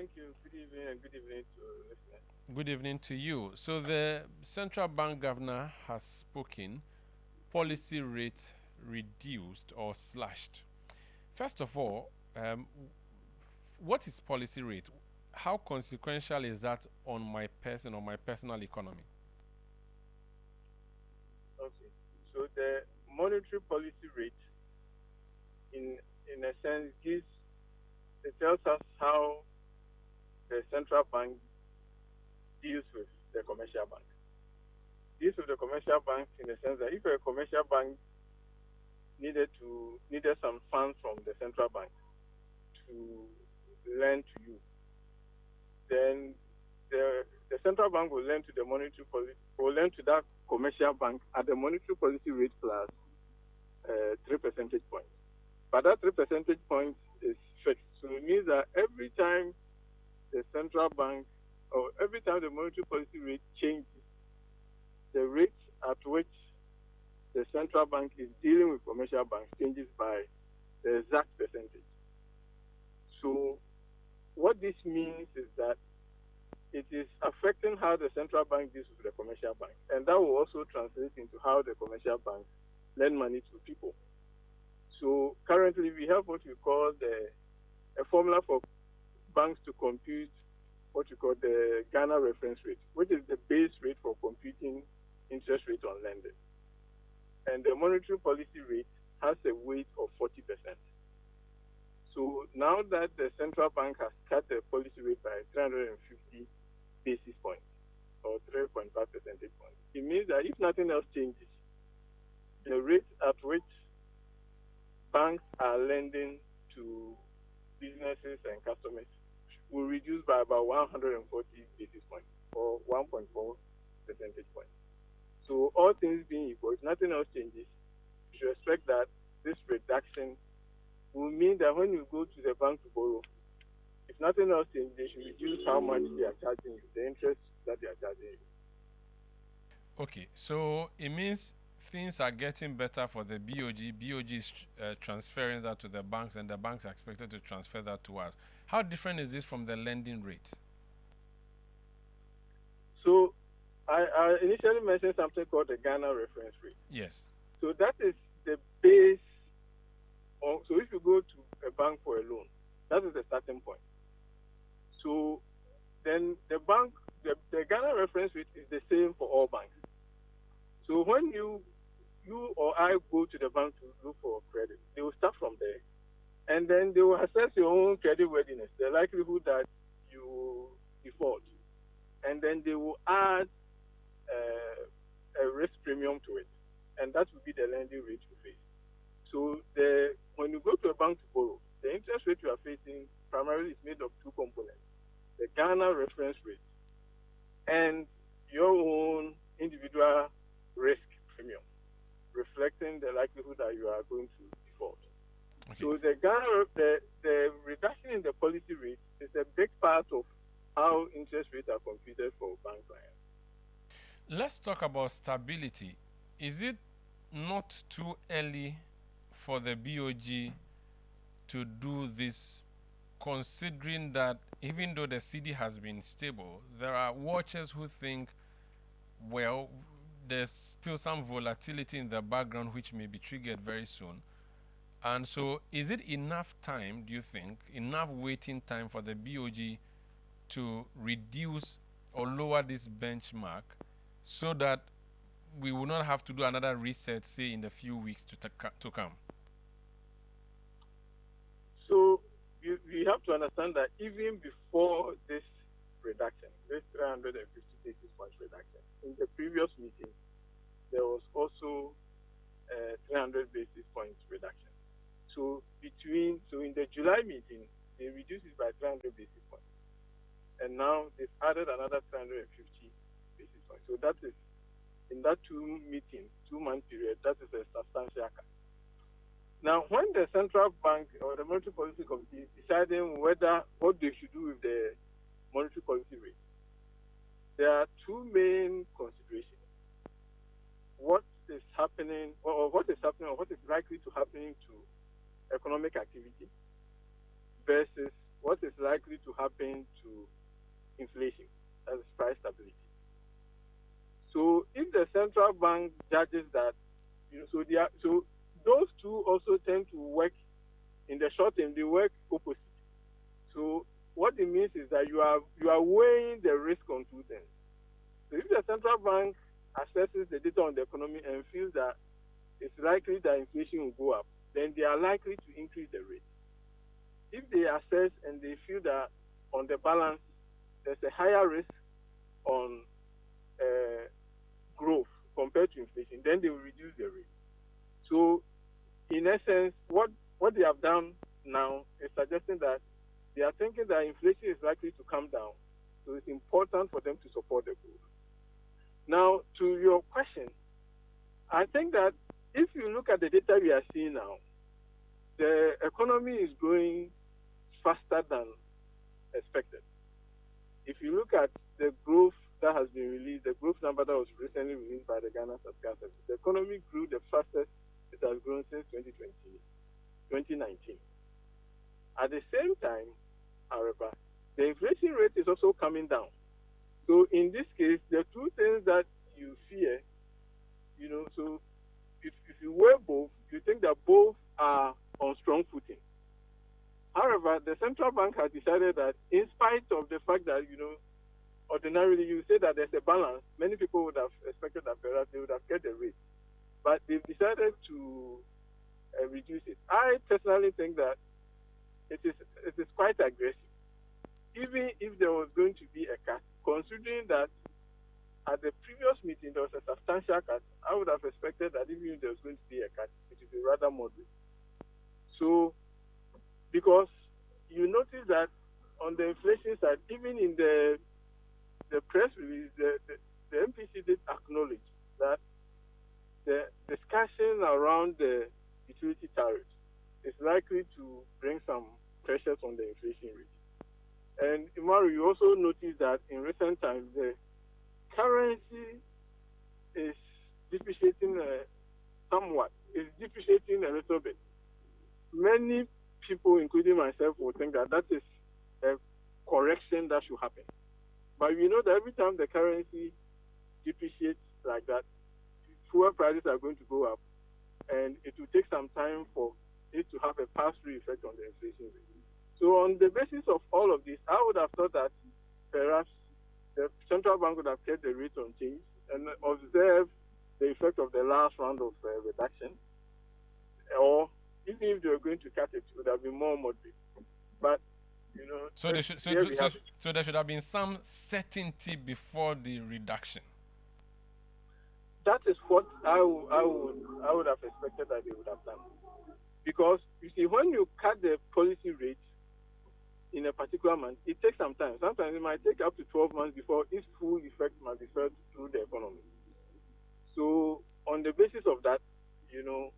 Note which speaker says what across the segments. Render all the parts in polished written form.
Speaker 1: Thank you. Good evening and good evening to listeners.
Speaker 2: Good evening to you. So the central bank governor has spoken. Policy rate reduced or slashed. First of all, what is policy rate? How consequential is that on my my personal economy?
Speaker 1: Okay. So the monetary policy rate, in a sense, it tells us how the central bank deals with the commercial bank. Deals with the commercial bank in the sense that if a commercial bank needed some funds from the central bank to lend to you, then the central bank will lend to the monetary policy will lend to that commercial bank at the monetary policy rate plus 3 percentage points. But that 3 percentage points is fixed. So it means that every time the central bank or every time the monetary policy rate changes, the rate at which the central bank is dealing with commercial banks changes by the exact percentage. So what this means is that it is affecting how the central bank deals with the commercial bank. And that will also translate into how the commercial banks lend money to people. So currently we have what we call a formula for banks to compute what we call the Ghana reference rate, which is the base rate for computing interest rate on lending. And the monetary policy rate has a weight of 40%. So now that the central bank has cut the policy rate by 350 basis points or 3.5 percentage points, it means that if nothing else changes, the rate at which banks are lending to businesses and customers will reduce by about 140 basis points or 1.4 percentage points. So all things being equal, if nothing else changes, you should expect that this reduction will mean that when you go to the bank to borrow, if nothing else changes, they should reduce how much they are charging you, the interest that they are charging you.
Speaker 2: Okay, so it means things are getting better for the BOG. BOG is transferring that to the banks, and the banks are expected to transfer that to us. How different is this from the lending rate?
Speaker 1: So I initially mentioned something called the Ghana reference rate.
Speaker 2: Yes.
Speaker 1: So that is the base. So if you go to a bank for a loan, that is the starting point. So then the Ghana reference rate is the same for all banks. So when you or I go to the bank to look for credit, they will start from there. And then they will assess your own credit worthiness, the likelihood that you default. And then they will add a risk premium to it. And that will be the lending rate you face. So when you go to a bank to borrow, the interest rate you are facing primarily is made of two components: the Ghana reference rate and your own individual risk premium, reflecting the likelihood that you are going to default. Okay. So the reduction in the policy rate is a big part of how interest rates are computed for bank clients.
Speaker 2: Let's talk about stability. Is it not too early for the BOG to do this, considering that even though the Cedi has been stable, there are watchers who think, well, there's still some volatility in the background which may be triggered very soon. And so is it enough time, do you think, enough waiting time for the BOG to reduce or lower this benchmark so that we will not have to do another reset, say, in the few weeks to come?
Speaker 1: So you have to understand that even before this reduction, this 350 basis points reduction, in the previous meeting, there was also a 300 basis points reduction. So in the July meeting, they reduced it by 300 basis points. And now they've added another 350 basis points. So that is, in that 2-month period, that is a substantial cut. Now, when the central bank or the monetary policy committee is deciding what they should do with the monetary policy rate, there are two main considerations: what is happening, or what is likely to happen to economic activity versus what is likely to happen to inflation, as price stability. So if the central bank judges that, so those two also tend to work in the short term. They work opposite. So what it means is that you are weighing the risk on two things. So if the central bank assesses the data on the economy and feels that it's likely that inflation will go up, then they are likely to increase the rate. If they assess and they feel that on the balance there's a higher risk on growth compared to inflation, then they will reduce the rate. So in essence, what they have done now is suggesting that they are thinking that inflation is likely to come down. So it's important for them to support the growth. Now, to your question, I think that if you look at the data we are seeing now, the economy is growing faster than expected. If you look at the growth that has been released, the growth number that was recently released by the Ghana Statistical Service, the economy grew the fastest it has grown since 2019. At the same time, however, the inflation rate is also coming down. So in this case, the two things that you fear, so if you weigh both, you think that both are on strong footing. However, the central bank has decided that in spite of the fact that, ordinarily you say that there's a balance, many people would have expected that perhaps they would have kept the rate. But they've decided to reduce it. I personally think that it is quite aggressive. Even if there was going to be a cut, considering that at the previous meeting there was a substantial cut, I would have expected that even if there was going to be a cut, it would be rather moderate. So, because you notice that on the inflation side, even in the press release, the MPC did acknowledge that the discussion around the utility tariffs is likely to bring some pressures on the inflation rate. And Imaru, you also notice that in recent times, the currency is depreciating somewhat. It's depreciating a little bit. Many people, including myself, will think that that is a correction that should happen. But we know that every time the currency depreciates like that, fuel prices are going to go up, and it will take some time for it to have a pass-through effect on the inflation rate. So on the basis of all of this, I would have thought that perhaps the central bank would have kept the rate unchanged and observed the effect of the last round of reduction, or even if they were going to cut it, it would have been more moderate. But
Speaker 2: so there should have been some certainty before the reduction.
Speaker 1: That is what I would have expected that they would have done, because you see, when you cut the policy rate in a particular month, it takes some time. Sometimes it might take up to 12 months before its full effect must be felt through the economy. So on the basis of that, you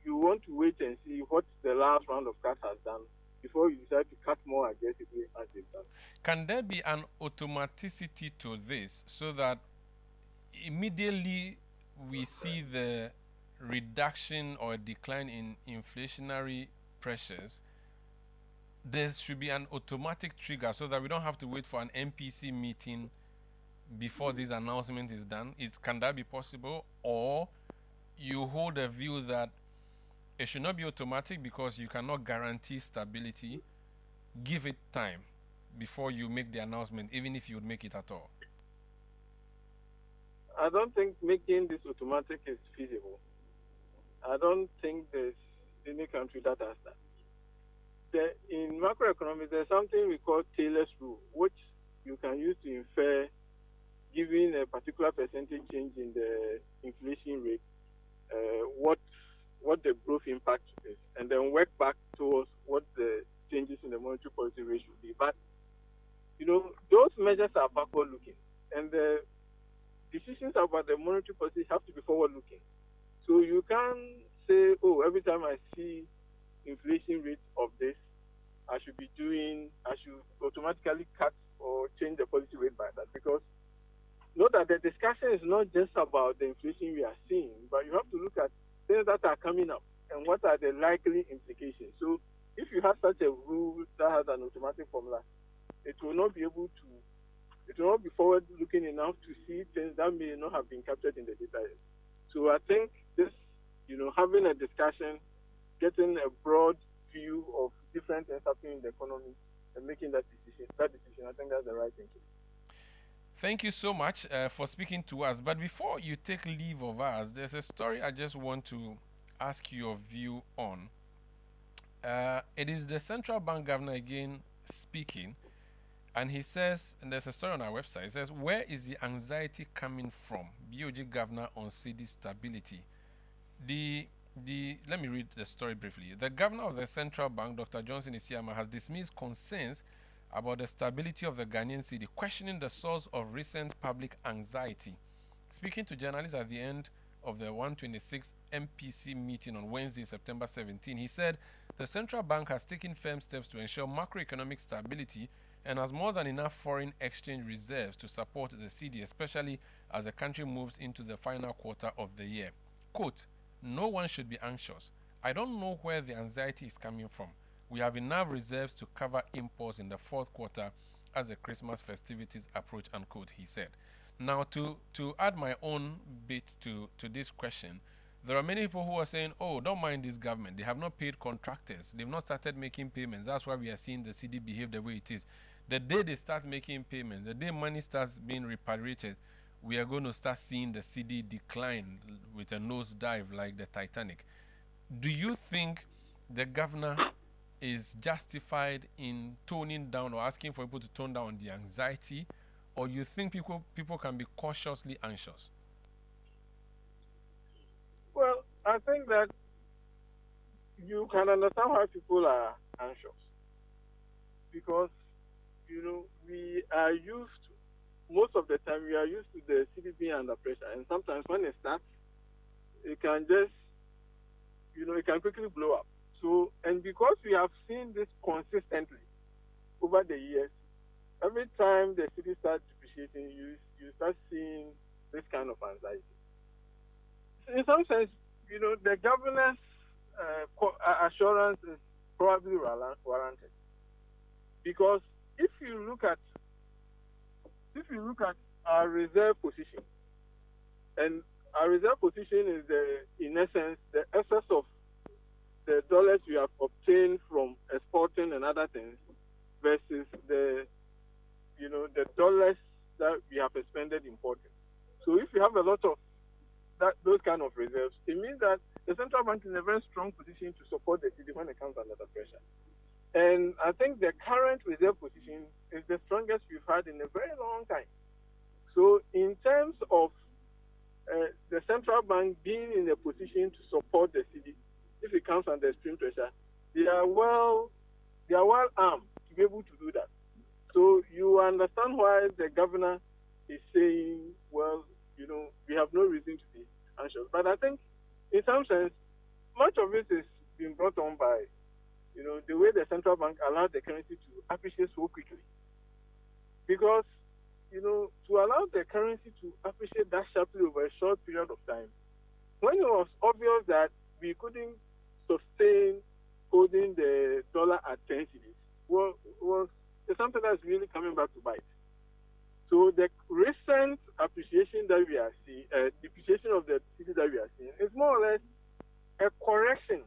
Speaker 1: want to wait and see what the last round of cuts has done before you decide to cut more aggressively as they've done.
Speaker 2: Can there be an automaticity to this so that immediately we see the reduction or decline in inflationary pressures, there should be an automatic trigger so that we don't have to wait for an MPC meeting before this announcement is done? Can that be possible? Or you hold a view that it should not be automatic because you cannot guarantee stability? Give it time before you make the announcement, even if you would make it at all.
Speaker 1: I don't think making this automatic is feasible. I don't think there's any country that has that. In macroeconomics, there's something we call Taylor's rule, which you can use to infer, given a particular percentage change in the inflation rate, what the growth impact is, and then work back towards what the changes in the monetary policy rate should be. But those measures are backward-looking, and the decisions about the monetary policy have to be forward-looking. So you can't say, oh, every time I see inflation rate of this, I should automatically cut or change the policy rate by that, because note that the discussion is not just about the inflation we are seeing, but you have to look at things that are coming up and what are the likely implications. So if if you have such a rule that has an automatic formula, it will not be forward-looking enough to see things that may not have been captured in the data. So I think this, having a discussion, getting a broad view of different things happening in the economy and making that decision, I think that's the right thing to do.
Speaker 2: Thank you so much for speaking to us. But before you take leave of us, there's a story I just want to ask your view on. It is the central bank governor again speaking, and he says, and there's a story on our website, it says, where is the anxiety coming from? BOG governor on Cedi stability. Let me read the story briefly. The governor of the central bank, Dr. Johnson Isiama, has dismissed concerns about the stability of the Ghanaian cedi, questioning the source of recent public anxiety. Speaking to journalists at the end of the 126th MPC meeting on Wednesday, September 17, he said the central bank has taken firm steps to ensure macroeconomic stability and has more than enough foreign exchange reserves to support the cedi, especially as the country moves into the final quarter of the year. Quote, no one should be anxious. I don't know where the anxiety is coming from. We have enough reserves to cover imports in the fourth quarter as the Christmas festivities approach, unquote, he said. Now, to add my own bit to this question, there are many people who are saying, oh, don't mind this government. They have not paid contractors. They've not started making payments. That's why we are seeing the cedi behave the way it is. The day they start making payments, the day money starts being repatriated, we are going to start seeing the cedi decline with a nosedive like the Titanic. Do you think the governor is justified in toning down or asking for people to tone down the anxiety, or you think people can be cautiously anxious?
Speaker 1: Well, I think that you can understand why people are anxious because we are used most of the time we are used to the cedi being under pressure, and sometimes when it starts, it can just it can quickly blow up. So, and because we have seen this consistently over the years, every time the cedi starts depreciating, you start seeing this kind of anxiety. In some sense, the governor's assurance is probably warranted, because if you look at our reserve position, and our reserve position is in essence the excess of the dollars we have obtained from exporting and other things versus the dollars that we have expended importing. So if you have a lot of those kind of reserves, it means that the central bank is in a very strong position to support the cedi when it comes under the pressure. And I think the current reserve position is the strongest we've had in a very long time. So in terms of the central bank being in a position to support the cedi, if it comes under extreme pressure, they are well armed to be able to do that. So you understand why the governor is saying, well, we have no reason to be anxious. But I think in some sense, much of it is being brought on by the way the central bank allowed the currency to appreciate so quickly. Because, to allow the currency to appreciate that sharply over a short period of time, when it was obvious that we couldn't sustain holding the dollar at 10 cedis, was something that's really coming back to bite. So the recent appreciation that we are seeing, depreciation of the cedi that we are seeing, is more or less a correction,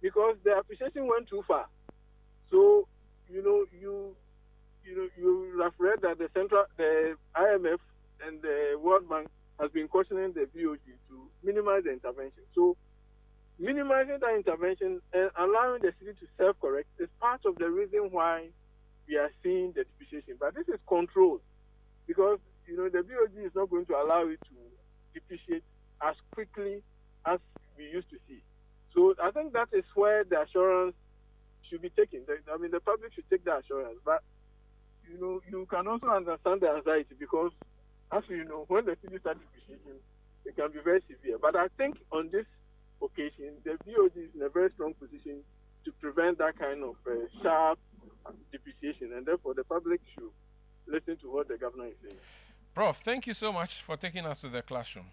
Speaker 1: because the appreciation went too far. So, you have read that the IMF and the World Bank has been cautioning the BOG to minimize the intervention. So, minimizing that intervention and allowing the cedi to self-correct is part of the reason why we are seeing the depreciation. But this is controlled, because the BOG is not going to allow it to depreciate as quickly as we used to see. So I think that is where the assurance should be taken. The public should take the assurance. But, you can also understand the anxiety, because, as you know, when the cedi starts depreciating, it can be very severe. But I think on this occasion, the BOG is in a very strong position to prevent that kind of sharp depreciation, and therefore the public should listen to what the governor is saying.
Speaker 2: Prof, thank you so much for taking us to the classroom.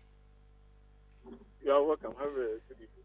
Speaker 1: You are welcome. Have a good evening.